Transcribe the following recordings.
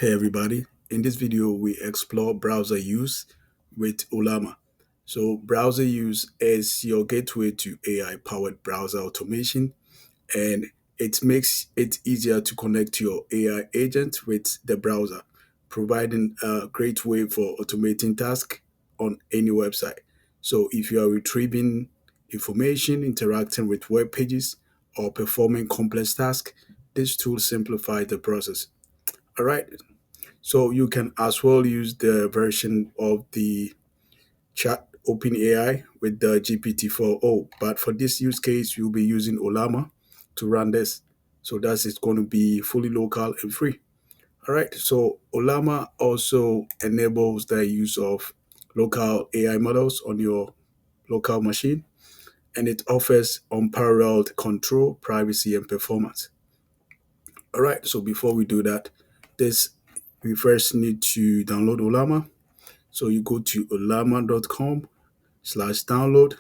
Hey everybody, in this video we explore browser use with Ollama. So browser use is your gateway to AI powered browser automation, and it makes it easier to connect your AI agent with the browser, providing a great way for automating tasks on any website. So if you are retrieving information, interacting with web pages, or performing complex tasks, this tool simplifies the process. All right, so you can as well use the version of the chat OpenAI with the GPT-4o. But for this use case, you'll be using Ollama to run this. So that's it's going to be fully local and free. All right. So Ollama also enables the use of local AI models on your local machine, and it offers unparalleled control, privacy, and performance. All right. So before we do that, this we first need to download Ollama. So you go to ollama.com/download,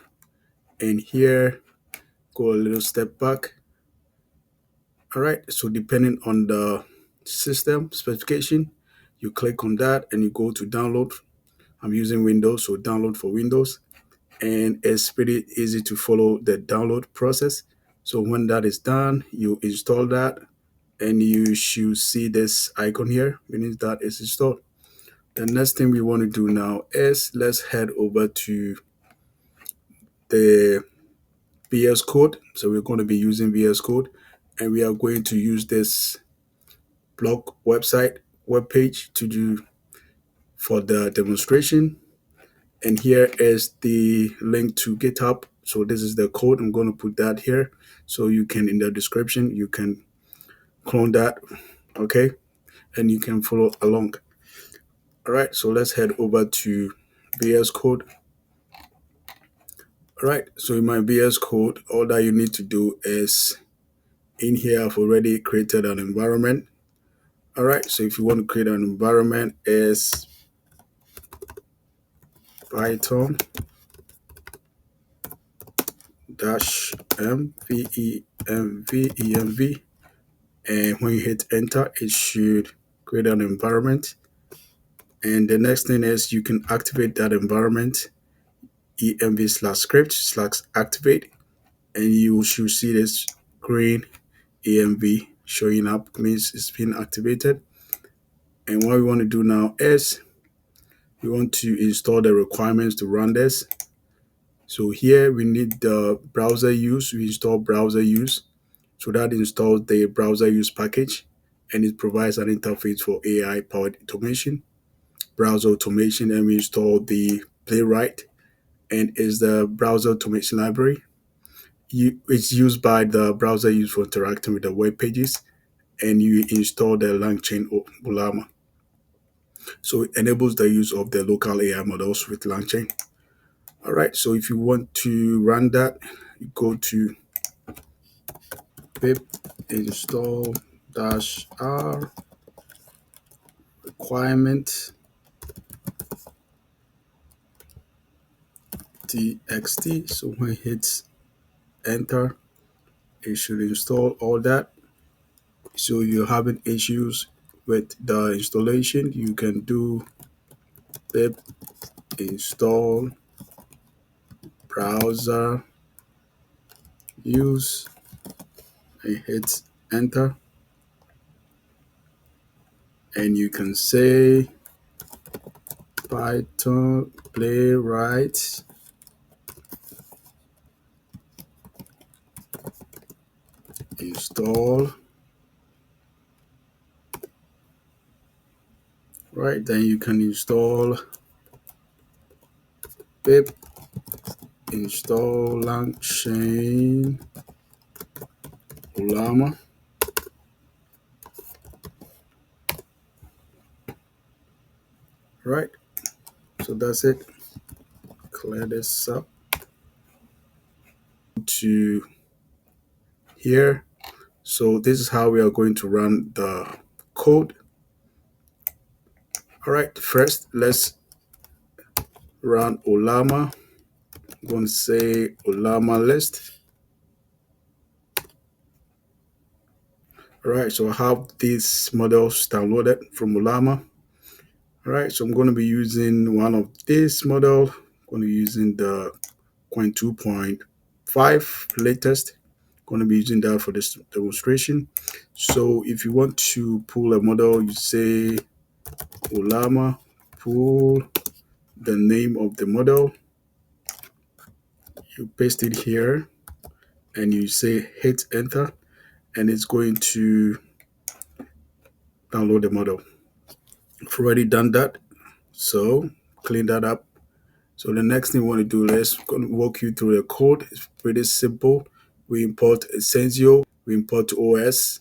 and here go a little step back. All right. So depending on the system specification, you click on that and you go to download. I'm using Windows, so download for Windows. And it's pretty easy to follow the download process. So when that is done, you install that and you should see this icon here, meaning that it's installed. The next thing we want to do now is let's head over to the VS Code. So we're going to be using VS Code, and we are going to use this blog website web page to do for the demonstration. And here is the link to GitHub. So this is the code. I'm going to put that here. So you can, in the description, you can clone that. Okay. And you can follow along. All right. So let's head over to VS Code. All right. So in my VS Code, all that you need to do is in here, I've already created an environment. All right. So if you want to create an environment, is Python dash mvenv. And when you hit enter, it should create an environment. And the next thing is you can activate that environment, env/script/activate, and you should see this green env showing up, means it's been activated. And what we want to do now is we want to install the requirements to run this. So here we need the browser use. We install browser use. So that installs the browser use package, and it provides an interface for AI powered automation, browser automation, and we install the playwright, and is the browser automation library. It's used by the browser use for interacting with the web pages, and you install the LangChain Ollama. So it enables the use of the local AI models with LangChain. All right, so if you want to run that, you go to pip install -r requirement txt. So when it hits enter, it should install all that. So you're having issues with the installation, you can do pip install browser use and hit enter, and you can say Python playwright install. Right, then you can install pip install LangChain Ollama. Right, so that's it. Clear this up to here. So this is how we are going to run the code. All right, first let's run Ollama. I'm going to say Ollama list. All right, so I have these models downloaded from Ollama. All right, so I'm going to be using one of this model. I'm going to be using the Coin 2.5 latest. Going to be using that for this demonstration. So if you want to pull a model, you say Ollama, pull the name of the model, you paste it here, and you say hit enter, and it's going to download the model. I've already done that, so clean that up. So the next thing we want to do, let's going to walk you through the code. It's pretty simple. We import Essential, we import OS,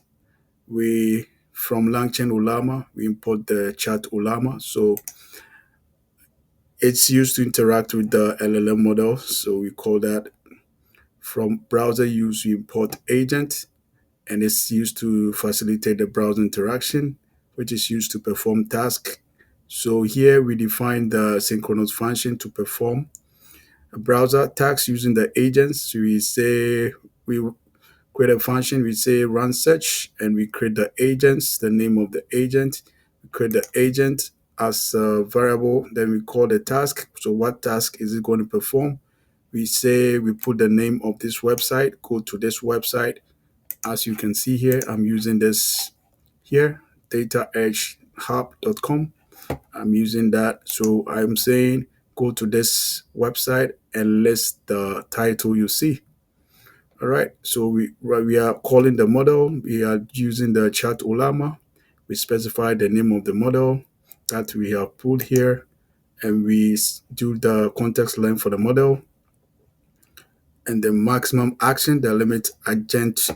we from Langchain Ollama, we import the chat Ollama. So it's used to interact with the LLM model. So we call that from browser use, we import agent, and it's used to facilitate the browser interaction, which is used to perform task. So here we define the synchronous function to perform a browser task using the agents. So we say we create a function, we say run search, and we create the agents, the name of the agent. We create the agent as a variable, then we call the task. So what task is it going to perform? We say we put the name of this website, go to this website. As you can see here, I'm using this here, dataedgehub.com. I'm using that. So I'm saying go to this website and list the title you see. All right. So we are calling the model. We are using the chat Ollama. We specify the name of the model that we have pulled here, and we do the context length for the model and the maximum action, the limit agent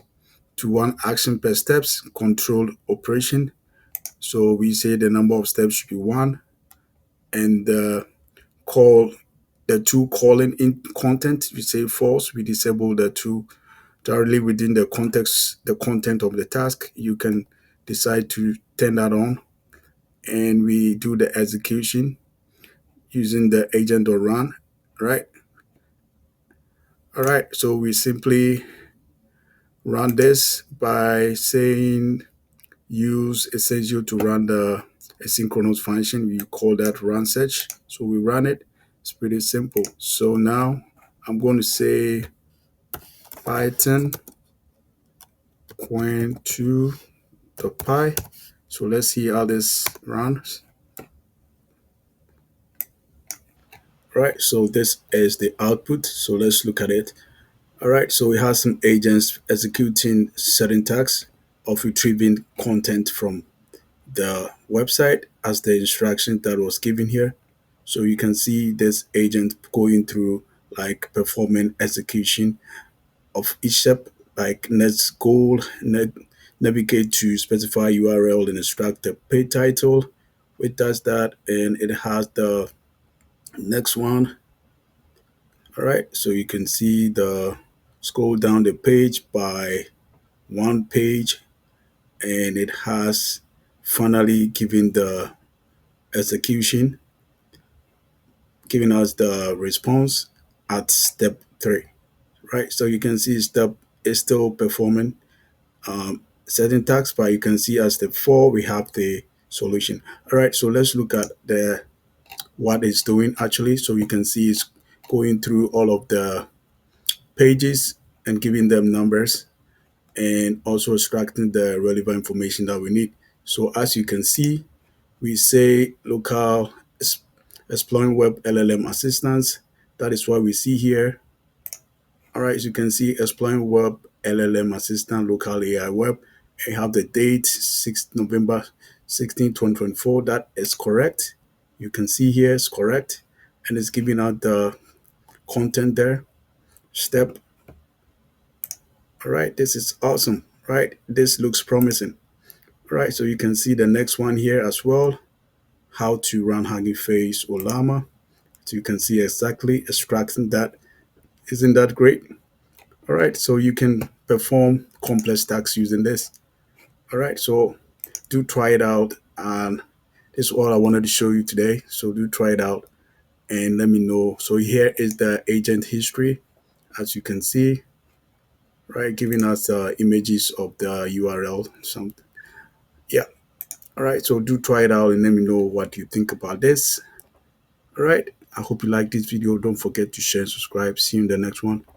to one action per steps controlled operation. So we say the number of steps should be one, and the call the two calling in content, we say false. We disable the two directly within the context, the content of the task. You can decide to turn that on, and we do the execution using the agent or run. Right. All right. So we simply run this by saying use essential to run the asynchronous function. We call that run search. So we run it. It's pretty simple. So now I'm going to say Python coin2.py. So let's see how this runs. Right. So this is the output. So let's look at it. All right. So we have some agents executing certain tasks of retrieving content from the website as the instruction that was given here. So you can see this agent going through like performing execution of each step, like next goal, navigate to specify URL and extract the page title. It does that, and it has the next one. All right, so you can see the scroll down the page by one page, and it has finally given the execution, giving us the response at step three. Right, so you can see step is still performing certain tasks, but you can see as step four we have the solution. All right, so let's look at the what it's doing actually. So you can see it's going through all of the pages and giving them numbers, and also extracting the relevant information that we need. So as you can see, we say local exploring web LLM assistance. That is what we see here. All right, as you can see, exploring web LLM assistant local AI web. I have the date 6 November 16, 2024. That is correct. You can see here it's correct, and it's giving out the content there. Step. All right, this is awesome. Right, this looks promising. All right, so you can see the next one here as well. How to run Hugging Face Ollama. So you can see exactly extracting that. Isn't that great? All right, so you can perform complex tasks using this. All right, so do try it out. And this is all I wanted to show you today. So do try it out and let me know. So here is the agent history. As you can see, right? Giving us images of the URL. Something. Yeah. All right. So do try it out and let me know what you think about this. All right. I hope you like this video. Don't forget to share and subscribe. See you in the next one.